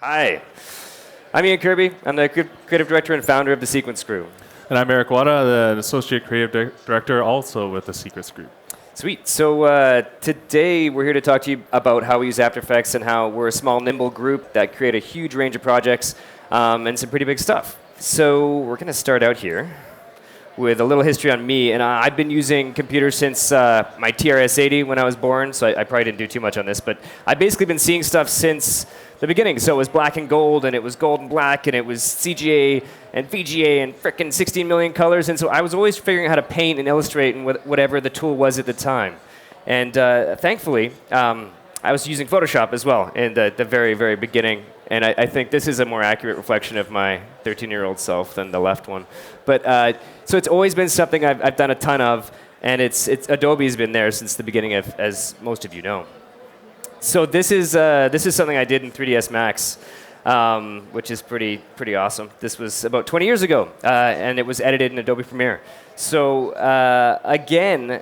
Hi, I'm Ian Kirby. I'm the creative director and founder of the Sequence Crew. And I'm Eric Wada, the associate creative director, also with the Sequence Group. Sweet. So today we're here to talk to you about how we use After Effects and how we're a small, nimble group that create a huge range of projects and some pretty big stuff. So we're going to start out here with a little history on me. And I've been using computers since my TRS-80 when I was born, so I probably didn't do too much on this. But I've basically been seeing stuff since the beginning. So it was black and gold, and it was gold and black, and it was CGA and VGA and frickin' 16 million colors. And so I was always figuring out how to paint and illustrate in whatever the tool was at the time. And thankfully, I was using Photoshop as well in the very, very beginning. And I think this is a more accurate reflection of my 13-year-old self than the left one. But so it's always been something I've done a ton of, and Adobe's been there since the beginning, as most of you know. So this is something I did in 3ds Max, which is pretty awesome. This was about 20 years ago, and it was edited in Adobe Premiere. So again,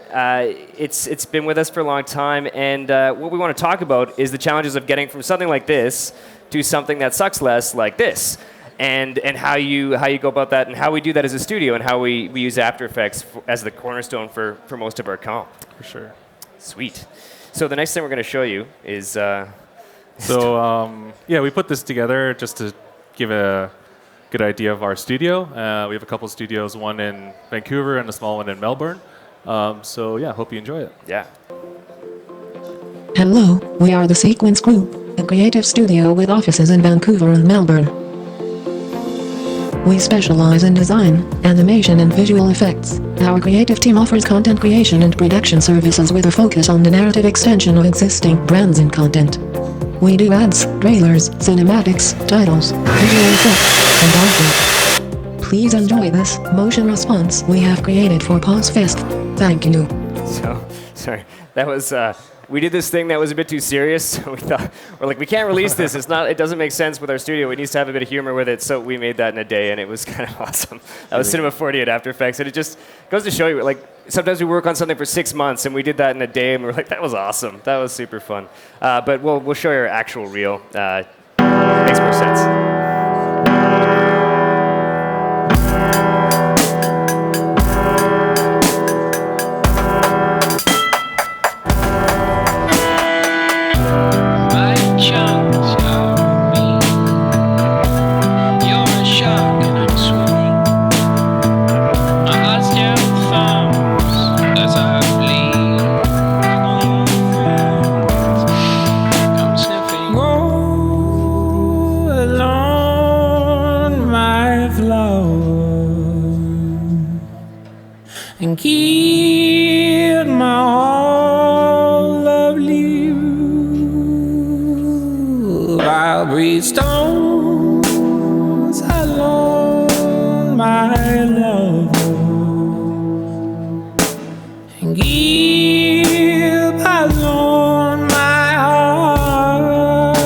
it's been with us for a long time, and what we want to talk about is the challenges of getting from something like this to something that sucks less, like this, and how you go about that, and how we do that as a studio, and how we use After Effects as the cornerstone for most of our comp. For sure. Sweet. So the next thing we're going to show you is... we put this together just to give a good idea of our studio. We have a couple studios, one in Vancouver and a small one in Melbourne. Hope you enjoy it. Yeah. Hello, we are the Sequence Group, a creative studio with offices in Vancouver and Melbourne. We specialize in design, animation and visual effects. Our creative team offers content creation and production services with a focus on the narrative extension of existing brands and content. We do ads, trailers, cinematics, titles, visual effects, and artwork. Please enjoy this motion response we have created for Pause Fest. Thank you. So, sorry, that was... we did this thing that was a bit too serious, so we can't release this. It doesn't make sense with our studio. It needs to have a bit of humor with it, so we made that in a day, and it was kind of awesome. That was Cinema 40 at After Effects, and it just goes to show you, sometimes we work on something for 6 months, and we did that in a day, and we were like, that was awesome. That was super fun. But we'll show you our actual reel. It makes more sense. And keep my all lovely you. I'll breathe stones alone, my love, and keep alone my heart.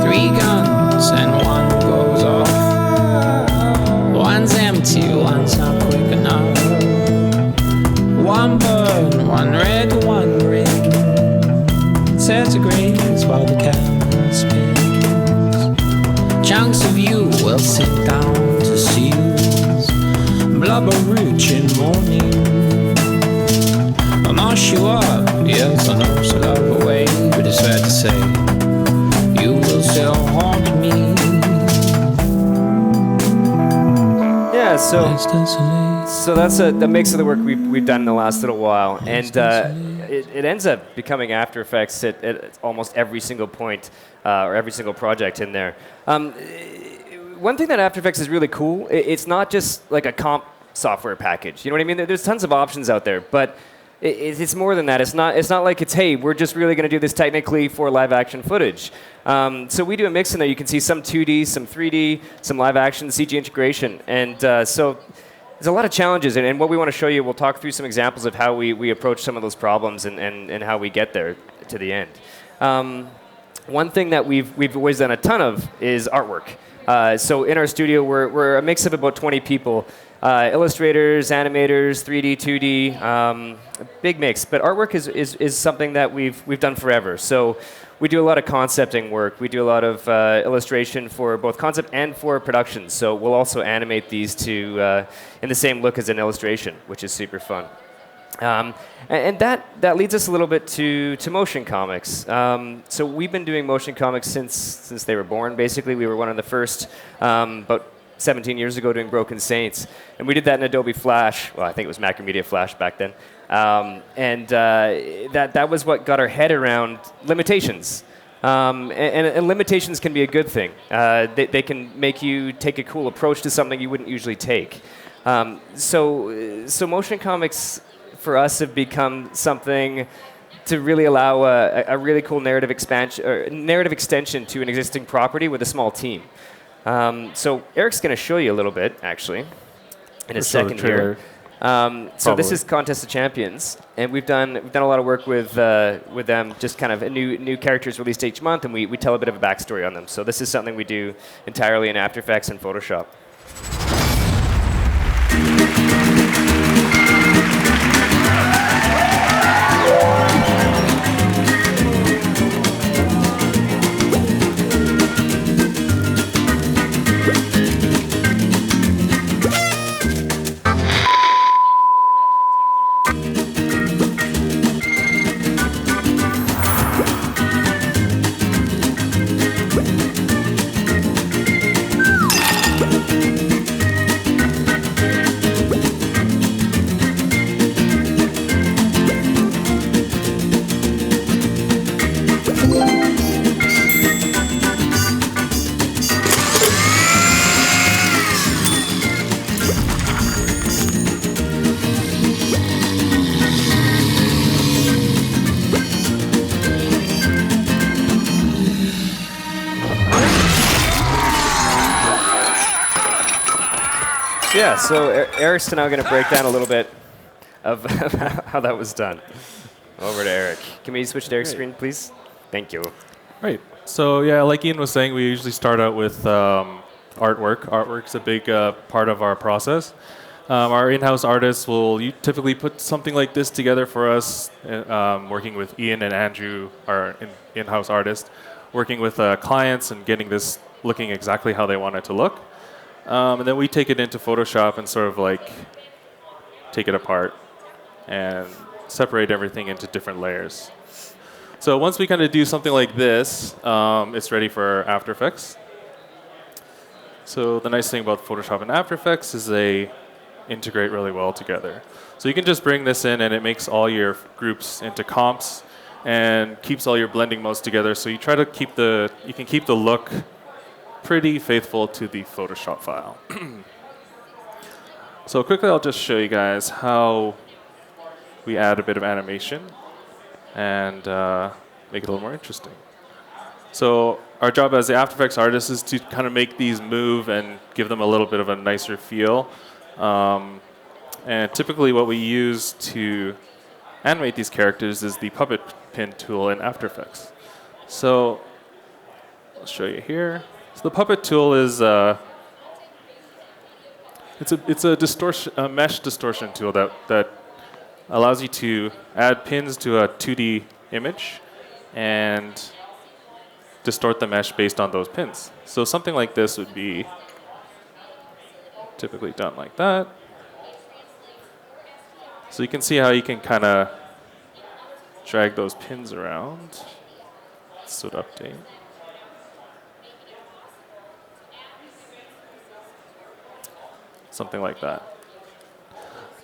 3 guns and 1 goes off. One's empty, one's not quick enough. 1 burn, 1 red, 1 green. Centigrades while the camera spins. Chunks of you will sit down to seals. Blubber rich in morning. I'll mash you up, yes, I know, so love away. But it's fair to say, you will still haunt me. Yeah, so that's a mix of the work we've done in the last little while, and it ends up becoming After Effects at almost every single point or every single project in there. One thing that After Effects is really cool, it's not just like a comp software package. You know what I mean? There's tons of options out there, but it's more than that. It's not like hey, we're just really going to do this technically for live action footage. So we do a mix in there. You can see some 2D, some 3D, some live action, CG integration. And so there's a lot of challenges. And what we want to show you, we'll talk through some examples of how we approach some of those problems and how we get there to the end. One thing that we've always done a ton of is artwork. So in our studio, we're a mix of about 20 people. Illustrators, animators, 3D, 2D, big mix. But artwork is something that we've done forever. So we do a lot of concepting work. We do a lot of illustration for both concept and for production. So we'll also animate these to in the same look as an illustration, which is super fun. And that leads us a little bit to motion comics. So we've been doing motion comics since they were born. Basically, we were one of the first, about 17 years ago, doing Broken Saints, and we did that in Adobe Flash. Well, I think it was Macromedia Flash back then, and that was what got our head around limitations. And limitations can be a good thing. They can make you take a cool approach to something you wouldn't usually take. So motion comics for us have become something to really allow a really cool narrative extension to an existing property with a small team. So Eric's going to show you a little bit, actually, in a second here. So this is Contest of Champions, and we've done a lot of work with them. Just kind of new characters released each month, and we tell a bit of a backstory on them. So this is something we do entirely in After Effects and Photoshop. Yeah, so Eric's now going to break down a little bit of how that was done. Over to Eric. Can we switch to Eric's screen, please? Thank you. Right. So yeah, like Ian was saying, we usually start out with artwork. Artwork's a big part of our process. Our in-house artists will typically put something like this together for us, working with Ian and Andrew, our in-house artists, working with clients and getting this looking exactly how they want it to look. And then we take it into Photoshop and sort of like take it apart and separate everything into different layers. So once we kind of do something like this, it's ready for After Effects. So the nice thing about Photoshop and After Effects is they integrate really well together. So you can just bring this in and it makes all your groups into comps and keeps all your blending modes together. So you try to keep you can keep the look pretty faithful to the Photoshop file. So quickly, I'll just show you guys how we add a bit of animation and make it a little more interesting. So our job as the After Effects artist is to kind of make these move and give them a little bit of a nicer feel. And typically what we use to animate these characters is the puppet pin tool in After Effects. So I'll show you here. So the puppet tool is it's a mesh distortion tool that allows you to add pins to a 2D image and distort the mesh based on those pins. So something like this would be typically done like that. So you can see how you can kind of drag those pins around. So to update. Something like that.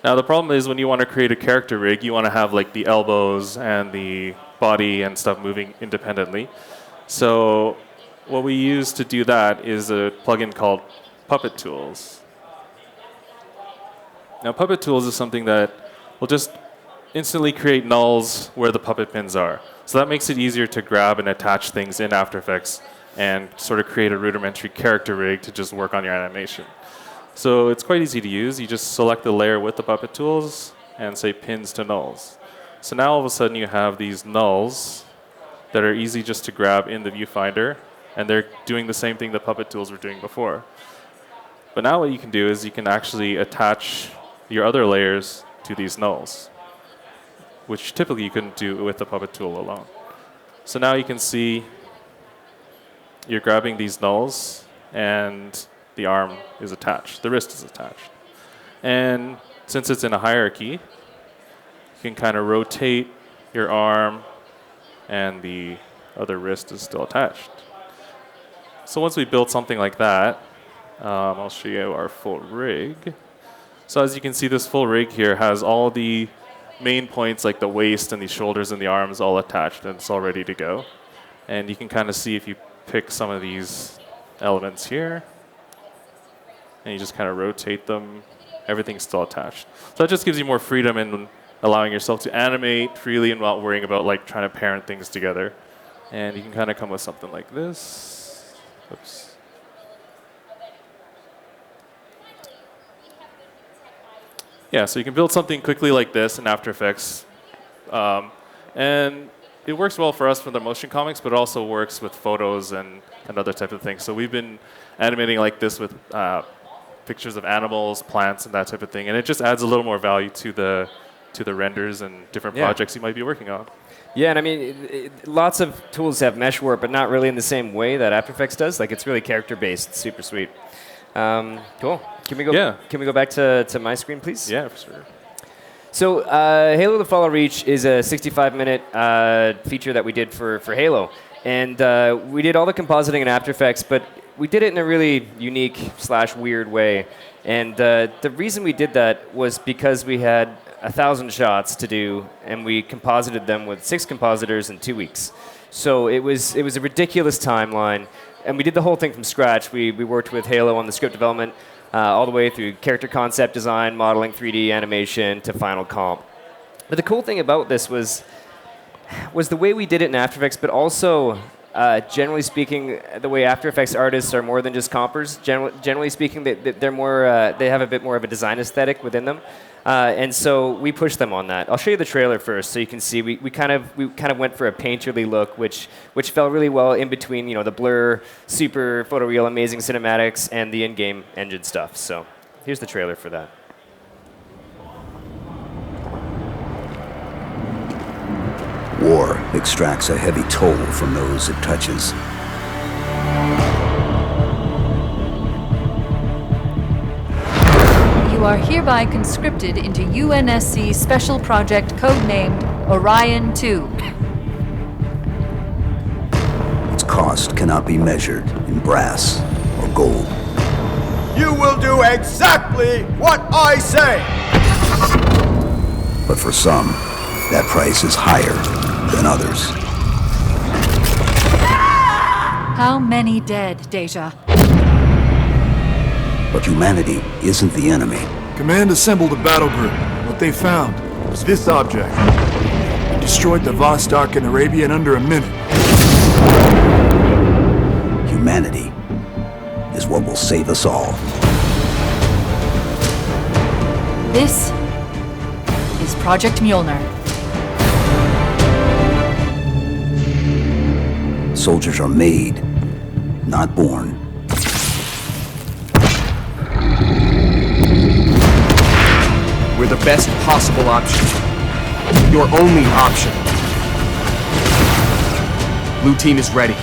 Now the problem is when you want to create a character rig, you want to have like the elbows and the body and stuff moving independently. So what we use to do that is a plugin called Puppet Tools. Now Puppet Tools is something that will just instantly create nulls where the puppet pins are. So that makes it easier to grab and attach things in After Effects and sort of create a rudimentary character rig to just work on your animation. So it's quite easy to use. You just select the layer with the puppet tools and say pins to nulls. So now all of a sudden you have these nulls that are easy just to grab in the viewfinder, and they're doing the same thing the puppet tools were doing before. But now what you can do is you can actually attach your other layers to these nulls, which typically you couldn't do with the puppet tool alone. So now you can see you're grabbing these nulls, and the arm is attached. The wrist is attached. And since it's in a hierarchy, you can kind of rotate your arm, and the other wrist is still attached. So once we build something like that, I'll show you our full rig. So as you can see, this full rig here has all the main points like the waist and the shoulders and the arms all attached, and it's all ready to go. And you can kind of see if you pick some of these elements here, and you just kind of rotate them, everything's still attached. So that just gives you more freedom in allowing yourself to animate freely and not worrying about like trying to parent things together. And you can kind of come with something like this. Oops. Yeah, so you can build something quickly like this in After Effects. And it works well for us for the motion comics, but it also works with photos and other type of things. So we've been animating like this with pictures of animals, plants, and that type of thing. And it just adds a little more value to the renders and different projects you might be working on. Yeah, and I mean, lots of tools have mesh warp, but not really in the same way that After Effects does. Like, it's really character-based. It's super sweet. Cool. Can we go? Yeah. Can we go back to my screen, please? Yeah, for sure. So Halo: The Fall of Reach is a 65-minute feature that we did for Halo, and we did all the compositing in After Effects, but we did it in a really unique/weird way. And the reason we did that was because we had 1,000 shots to do, and we composited them with 6 compositors in 2 weeks. So it was a ridiculous timeline, and we did the whole thing from scratch. We worked with Halo on the script development, all the way through character concept design, modeling, 3D animation, to final comp. But the cool thing about this was the way we did it in After Effects, but also, generally speaking, the way After Effects artists are more than just compers. Generally speaking, they're more, they have a bit more of a design aesthetic within them. And so we pushed them on that. I'll show you the trailer first, so you can see we kind of went for a painterly look, which felt really well in between, the blur, super photoreal, amazing cinematics, and the in-game engine stuff. So here's the trailer for that. War extracts a heavy toll from those it touches. You are hereby conscripted into UNSC Special Project codenamed Orion 2. Its cost cannot be measured in brass or gold. You will do exactly what I say! But for some, that price is higher than others. How many dead, Deja? But humanity isn't the enemy. Command assembled a battle group. What they found was this object. It destroyed the Vostok in Arabia in under a minute. Humanity is what will save us all. This is Project Mjolnir. Soldiers are made, not born. We're the best possible option. Your only option. Blue team is ready.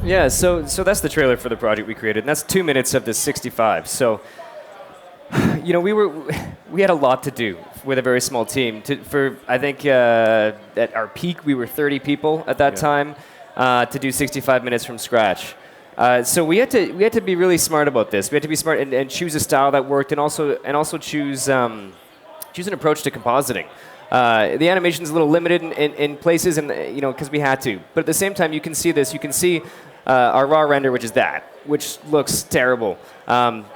Yeah, so that's the trailer for the project we created, and that's 2 minutes of the 65. So, we had a lot to do with a very small team. I think at our peak we were 30 people at that time to do 65 minutes from scratch. So we had to be really smart about this. We had to be smart and choose a style that worked, and also choose an approach to compositing. The animation's a little limited in places, and because we had to. But at the same time, you can see this. You can see our raw render, which looks terrible.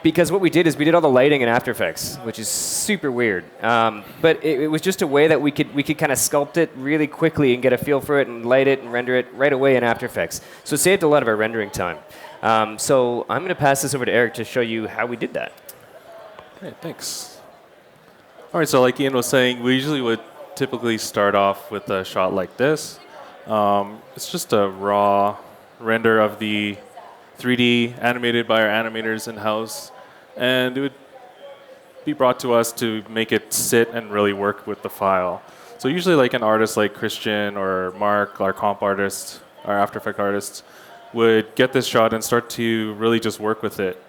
Because what we did is we did all the lighting in After Effects, which is super weird. But it was just a way that we could kind of sculpt it really quickly and get a feel for it and light it and render it right away in After Effects. So it saved a lot of our rendering time. So I'm going to pass this over to Eric to show you how we did that. Hey, thanks. All right, so like Ian was saying, we usually would typically start off with a shot like this. It's just a raw render of the 3D animated by our animators in-house, and it would be brought to us to make it sit and really work with the file. So usually like an artist like Christian or Mark, our comp artist, our After Effects artists, would get this shot and start to really just work with it.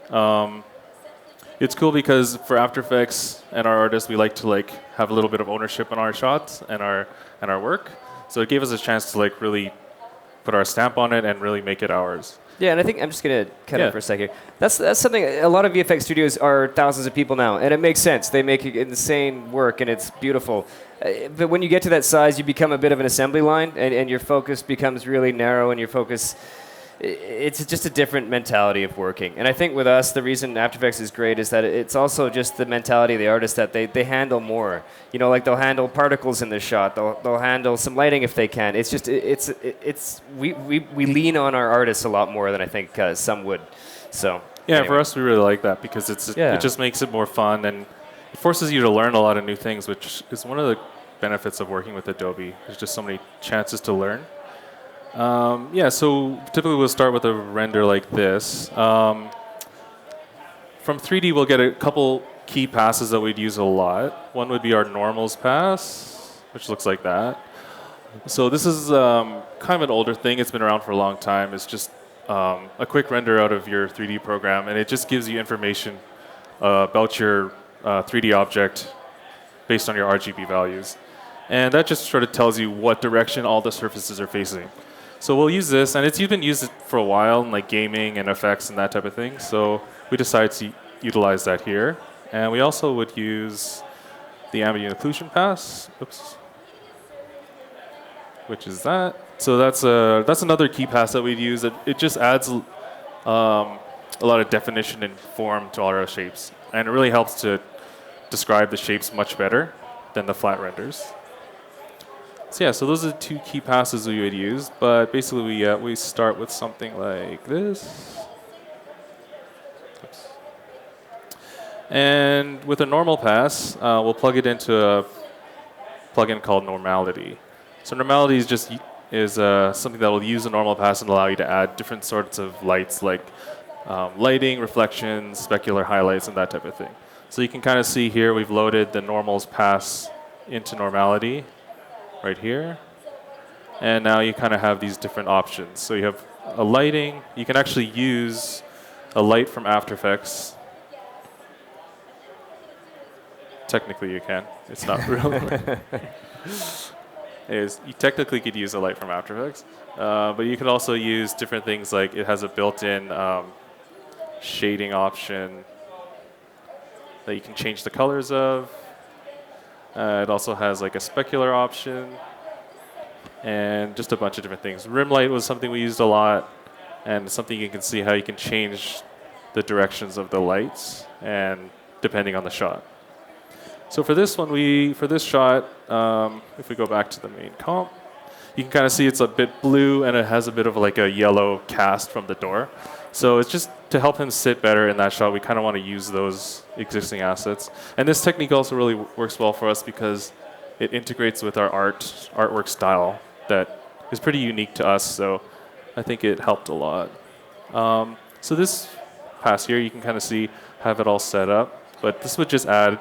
It's cool because for After Effects and our artists, we like to like have a little bit of ownership on our shots and our work. So it gave us a chance to like really put our stamp on it and really make it ours. Yeah, and I think I'm just going to cut it for a second. That's something, a lot of VFX studios are thousands of people now, and it makes sense. They make insane work, and it's beautiful. But when you get to that size, you become a bit of an assembly line, and your focus becomes really narrow, and your focus, it's just a different mentality of working. And I think with us, the reason After Effects is great is that it's also just the mentality of the artist that they handle more. You know, like they'll handle particles in the shot. They'll handle some lighting if they can. It's just we lean on our artists a lot more than I think some would. So yeah, anyway. for us, we really like that because it just makes it more fun and it forces you to learn a lot of new things, which is one of the benefits of working with Adobe. There's just so many chances to learn. So typically we'll start with a render like this. From 3D, we'll get a couple key passes that we'd use a lot. One would be our normals pass, which looks like that. So this is kind of an older thing. It's been around for a long time. It's just a quick render out of your 3D program, and it just gives you information about your 3D object based on your RGB values. And that just sort of tells you what direction all the surfaces are facing. So we'll use this, and it's been used for a while in like gaming and effects and that type of thing. So we decided to utilize that here. And we also would use the ambient occlusion pass, which is that. So that's another key pass that we'd use. It just adds a lot of definition and form to all our shapes. And it really helps to describe the shapes much better than the flat renders. So yeah, so those are the two key passes we would use, but basically we start with something like this. Oops. And with a normal pass, we'll plug it into a plugin called Normality. So Normality is just something that will use a normal pass and allow you to add different sorts of lights like lighting, reflections, specular highlights, and that type of thing. So you can kind of see here we've loaded the normals pass into Normality. Right here. And now you kind of have these different options. So you have a lighting. You can actually use a light from After Effects. Technically you can. It's not real. You technically could use a light from After Effects. But you could also use different things like it has a built-in shading option that you can change the colors of. It also has like a specular option and just a bunch of different things. Rim light was something we used a lot, and something you can see how you can change the directions of the lights and depending on the shot. So for this one, for this shot, if we go back to the main comp, you can kind of see it's a bit blue and it has a bit of like a yellow cast from the door. So it's just to help him sit better in that shot, we kind of want to use those existing assets. And this technique also really works well for us because it integrates with our artwork style that is pretty unique to us. So I think it helped a lot. So this pass here, you can kind of see, have it all set up. But this would just add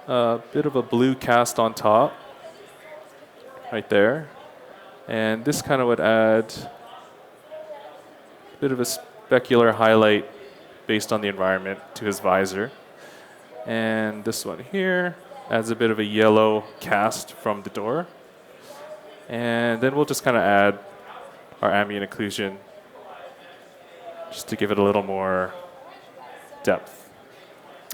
a bit of a blue cast on top, right there. And this kind of would add a bit of a specular highlight based on the environment to his visor. And this one here adds a bit of a yellow cast from the door. And then we'll just kind of add our ambient occlusion just to give it a little more depth.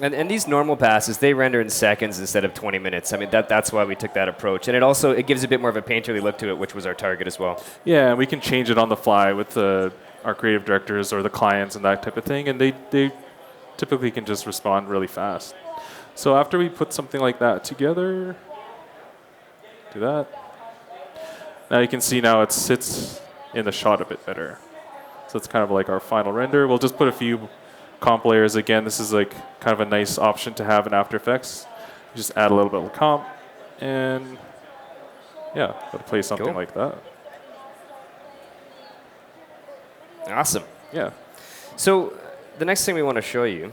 And these normal passes, they render in seconds instead of 20 minutes. I mean, that's why we took that approach. And it gives a bit more of a painterly look to it, which was our target as well. Yeah, and we can change it on the fly with our creative directors or the clients and that type of thing. And they typically can just respond really fast. So after we put something like that together, do that. Now you can see now it sits in the shot a bit better. So it's kind of like our final render. We'll just put a few comp layers. Again, this is like kind of a nice option to have in After Effects. You just add a little bit of comp, and yeah, it'll play something like that. Awesome. Yeah. So the next thing we want to show you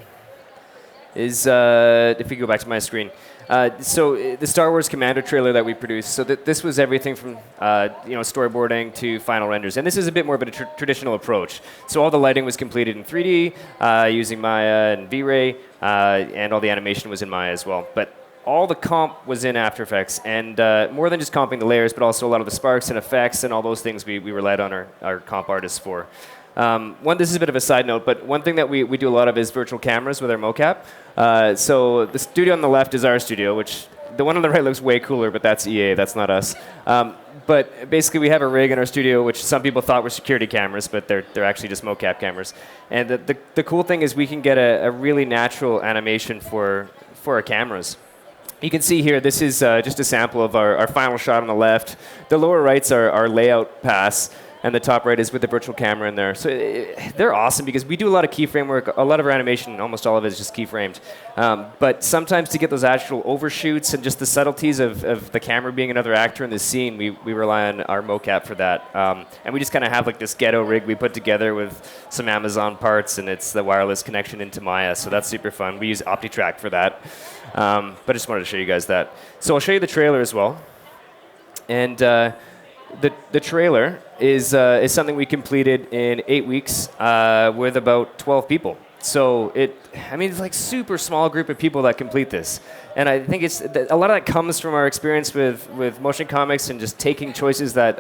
is, if we go back to my screen, The Star Wars Commando trailer that we produced, so this was everything from storyboarding to final renders. And this is a bit more of a traditional approach. So all the lighting was completed in 3D using Maya and V-Ray, and all the animation was in Maya as well. But all the comp was in After Effects, and more than just comping the layers, but also a lot of the sparks and effects and all those things we relied on our comp artists for. This is a bit of a side note, but one thing that we do a lot of is virtual cameras with our mocap. So the studio on the left is our studio, which the one on the right looks way cooler, but that's EA, that's not us. But basically we have a rig in our studio, which some people thought were security cameras, but they're actually just mocap cameras. And the cool thing is we can get a really natural animation for our cameras. You can see here, this is just a sample of our final shot on the left. The lower right's our layout pass, and the top right is with the virtual camera in there. So they're awesome because we do a lot of keyframe work. A lot of our animation, almost all of it is just keyframed. But sometimes to get those actual overshoots and just the subtleties of the camera being another actor in the scene, we rely on our mocap for that. And we just kind of have like this ghetto rig we put together with some Amazon parts, and it's the wireless connection into Maya. So that's super fun. We use OptiTrack for that. But I just wanted to show you guys that. So I'll show you the trailer as well. And the trailer is something we completed in 8 weeks with about 12 people. So it's like super small group of people that complete this. And I think a lot of that comes from our experience with motion comics and just taking choices that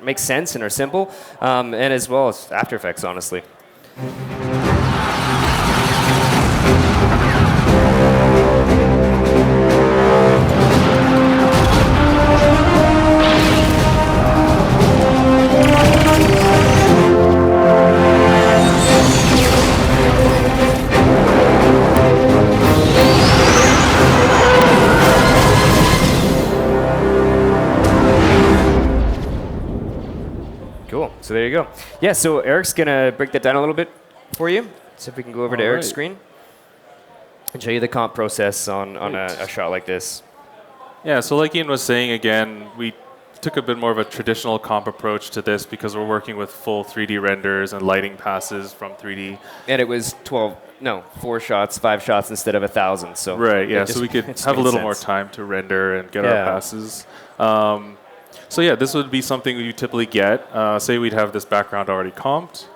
make sense and are simple, and as well as After Effects, honestly. Cool. So there you go. Yeah, so Eric's going to break that down a little bit for you. So if we can go over to Eric's screen and show you the comp process on a shot like this. Yeah, so like Ian was saying, again, we took a bit more of a traditional comp approach to this because we're working with full 3D renders and lighting passes from 3D. And it was 4 shots, 5 shots instead of 1,000. So right, yeah, so we could have a little more time to render and get our passes. So yeah, this would be something you typically get. Say we'd have this background already comped.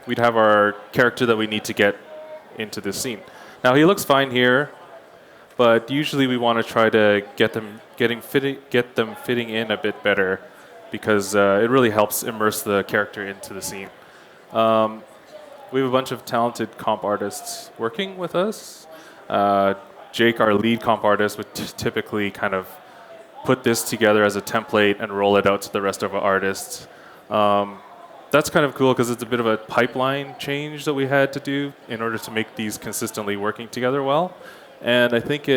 We'd have our character that we need to get into this scene. Now he looks fine here, but usually we want to try to get them fitting in a bit better because it really helps immerse the character into the scene. We have a bunch of talented comp artists working with us. Jake, our lead comp artist, would typically kind of put this together as a template and roll it out to the rest of our artists. That's kind of cool because it's a bit of a pipeline change that we had to do in order to make these consistently working together well. And I think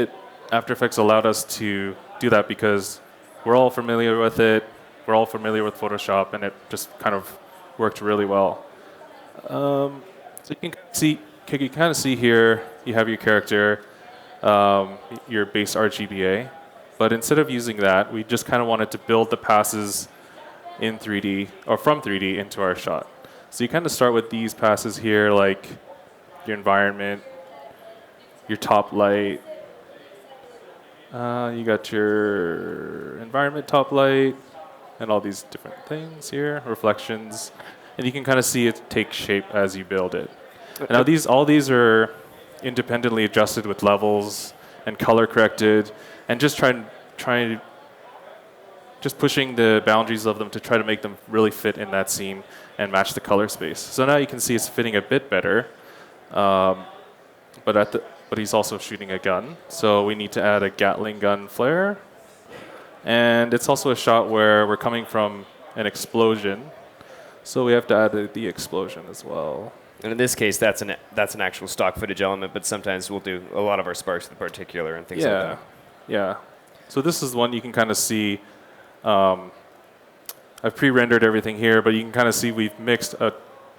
After Effects allowed us to do that because we're all familiar with it, we're all familiar with Photoshop, and it just kind of worked really well. So you can kind of see here, you have your character, your base RGBA. But instead of using that, we just kind of wanted to build the passes in 3D, or from 3D into our shot. So you kind of start with these passes here, like your environment, your top light. You got your environment top light, and all these different things here, reflections. And you can kind of see it take shape as you build it. And now all these are independently adjusted with levels and color corrected, and just pushing the boundaries of them to try to make them really fit in that scene and match the color space. So now you can see it's fitting a bit better, but he's also shooting a gun, so we need to add a Gatling gun flare. And it's also a shot where we're coming from an explosion, so we have to add the explosion as well. And in this case, that's an actual stock footage element, but sometimes we'll do a lot of our sparks in particular and things like that. Yeah. So this is one you can kind of see. I've pre-rendered everything here, but you can kind of see we've mixed a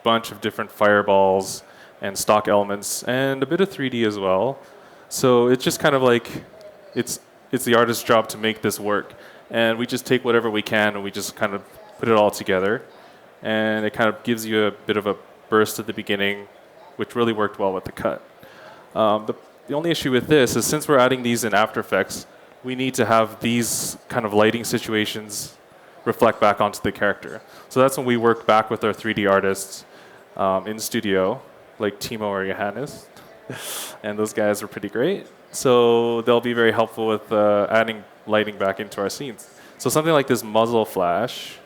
bunch of different fireballs and stock elements and a bit of 3D as well. So it's just kind of like it's the artist's job to make this work. And we just take whatever we can and we just kind of put it all together. And it kind of gives you a bit of a burst at the beginning, which really worked well with the cut. the only issue with this is since we're adding these in After Effects, we need to have these kind of lighting situations reflect back onto the character. So that's when we work back with our 3D artists in studio, like Timo or Johannes. And those guys are pretty great. So they'll be very helpful with adding lighting back into our scenes. So something like this muzzle flash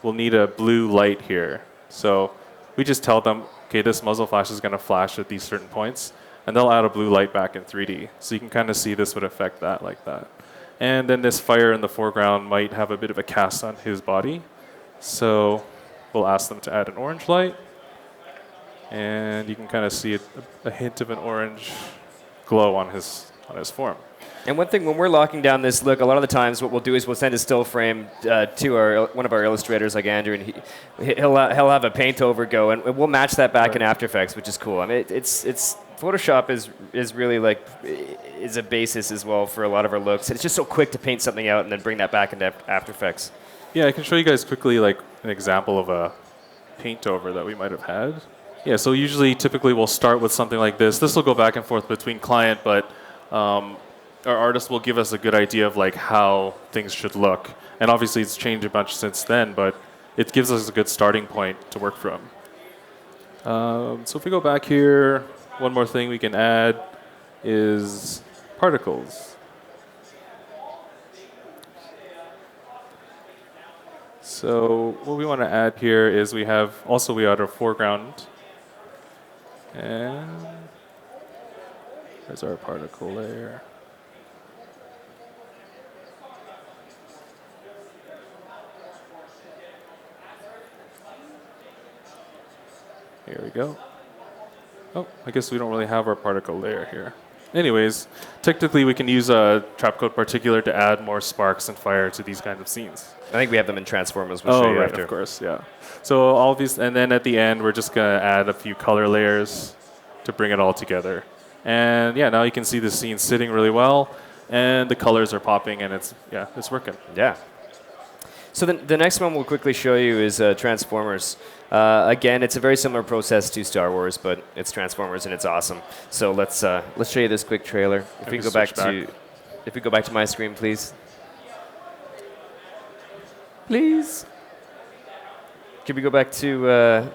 will need a blue light here. So we just tell them, okay, this muzzle flash is going to flash at these certain points, and they'll add a blue light back in 3D. So you can kind of see this would affect that like that. And then this fire in the foreground might have a bit of a cast on his body. So we'll ask them to add an orange light. And you can kind of see a hint of an orange glow on his form. And one thing, when we're locking down this look, a lot of the times what we'll do is we'll send a still frame to one of our illustrators like Andrew, and he'll have a paint over go, and we'll match that back in After Effects, which is cool. I mean, it's Photoshop is really like is a basis as well for a lot of our looks. It's just so quick to paint something out and then bring that back into After Effects. Yeah, I can show you guys quickly like an example of a paint over that we might have had. Yeah, so typically we'll start with something like this. This will go back and forth between client, but our artist will give us a good idea of like how things should look. And obviously it's changed a bunch since then, but it gives us a good starting point to work from. So if we go back here, one more thing we can add is particles. So what we want to add here is we add our foreground. And there's our particle layer. Here we go. Oh, I guess we don't really have our particle layer here. Anyways, technically we can use a Trapcode particular to add more sparks and fire to these kinds of scenes. I think we have them in Transformers. We'll show you right, after. of course, yeah. So all these, and then at the end we're just gonna add a few color layers to bring it all together. And yeah, now you can see the scene sitting really well, and the colors are popping, and it's working. Yeah. So the next one we'll quickly show you is Transformers. Again, it's a very similar process to Star Wars, but it's Transformers and it's awesome. So let's show you this quick trailer. If we go back to my screen, please. Please. Can we go back to?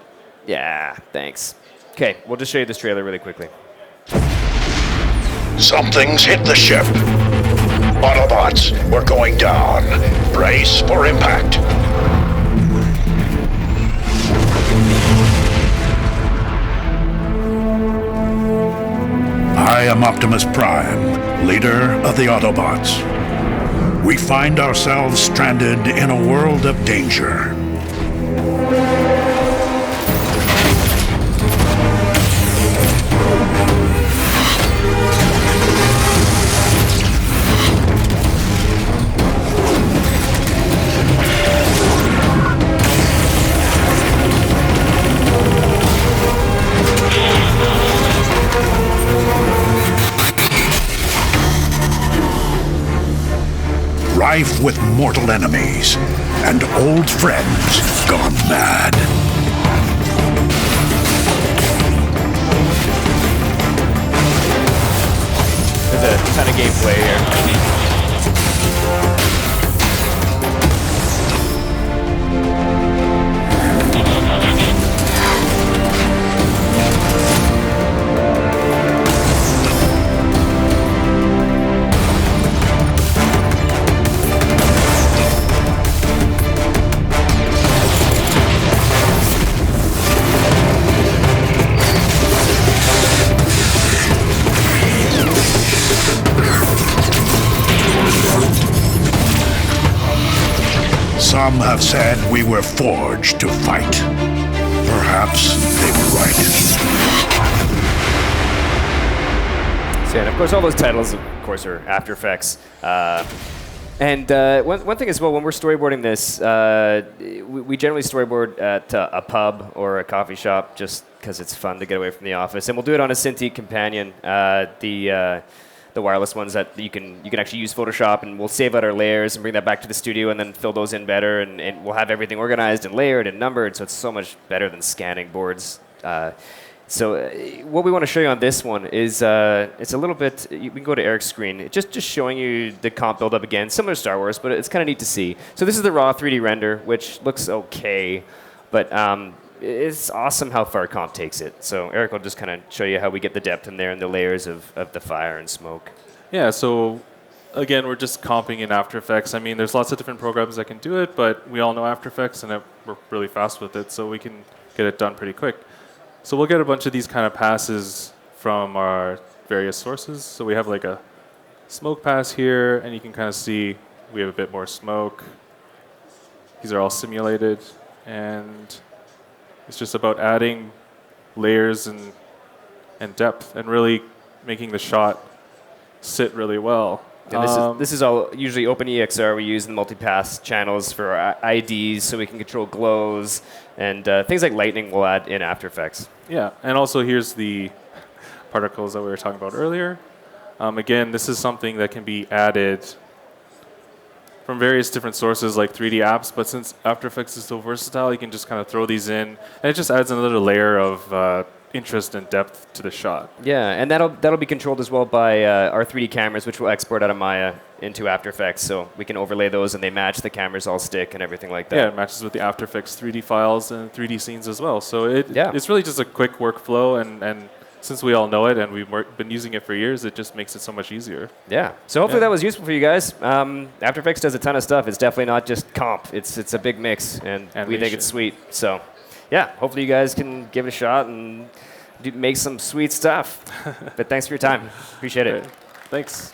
Yeah, thanks. Okay, we'll just show you this trailer really quickly. Something's hit the ship. Autobots, we're going down. Brace for impact. I am Optimus Prime, leader of the Autobots. We find ourselves stranded in a world of danger. Rife with mortal enemies and old friends gone mad. There's a ton of gameplay here. Some have said we were forged to fight. Perhaps they were right. So, and of course, all those titles, of course, are After Effects. And one thing as well, when we're storyboarding this, we generally storyboard at a pub or a coffee shop just because it's fun to get away from the office. And we'll do it on a Cintiq Companion, the wireless ones that you can actually use Photoshop, and we'll save out our layers and bring that back to the studio and then fill those in better, and we'll have everything organized and layered and numbered, so it's so much better than scanning boards. So what we want to show you on this one is it's a little bit. We can go to Eric's screen. Just showing you the comp build up again, similar to Star Wars, but it's kind of neat to see. So this is the raw 3D render, which looks okay, but it's awesome how far comp takes it. So Eric will just kind of show you how we get the depth in there and the layers of the fire and smoke. Yeah. So again, we're just comping in After Effects. I mean, there's lots of different programs that can do it, but we all know After Effects, and we're really fast with it, so we can get it done pretty quick. So we'll get a bunch of these kind of passes from our various sources. So we have like a smoke pass here, and you can kind of see we have a bit more smoke. These are all simulated, and it's just about adding layers and depth and really making the shot sit really well. And this is all usually OpenEXR we use in multipass channels for our IDs, so we can control glows and things like lightning we'll add in After Effects. Yeah, and also here's the particles that we were talking about earlier. Again, this is something that can be added from various different sources like 3D apps, but since After Effects is so versatile, you can just kind of throw these in, and it just adds another layer of interest and depth to the shot. Yeah, and that'll be controlled as well by our 3D cameras, which we'll export out of Maya into After Effects, so we can overlay those and they match the cameras all stick and everything like that. Yeah, it matches with the After Effects 3D files and 3D scenes as well. So it's really just a quick workflow, and since we all know it and we've been using it for years, it just makes it so much easier. Yeah, so hopefully that was useful for you guys. After Effects does a ton of stuff. It's definitely not just comp. It's a big mix, and we think it's sweet. So yeah, hopefully you guys can give it a shot and make some sweet stuff. But thanks for your time. Appreciate it. Thanks.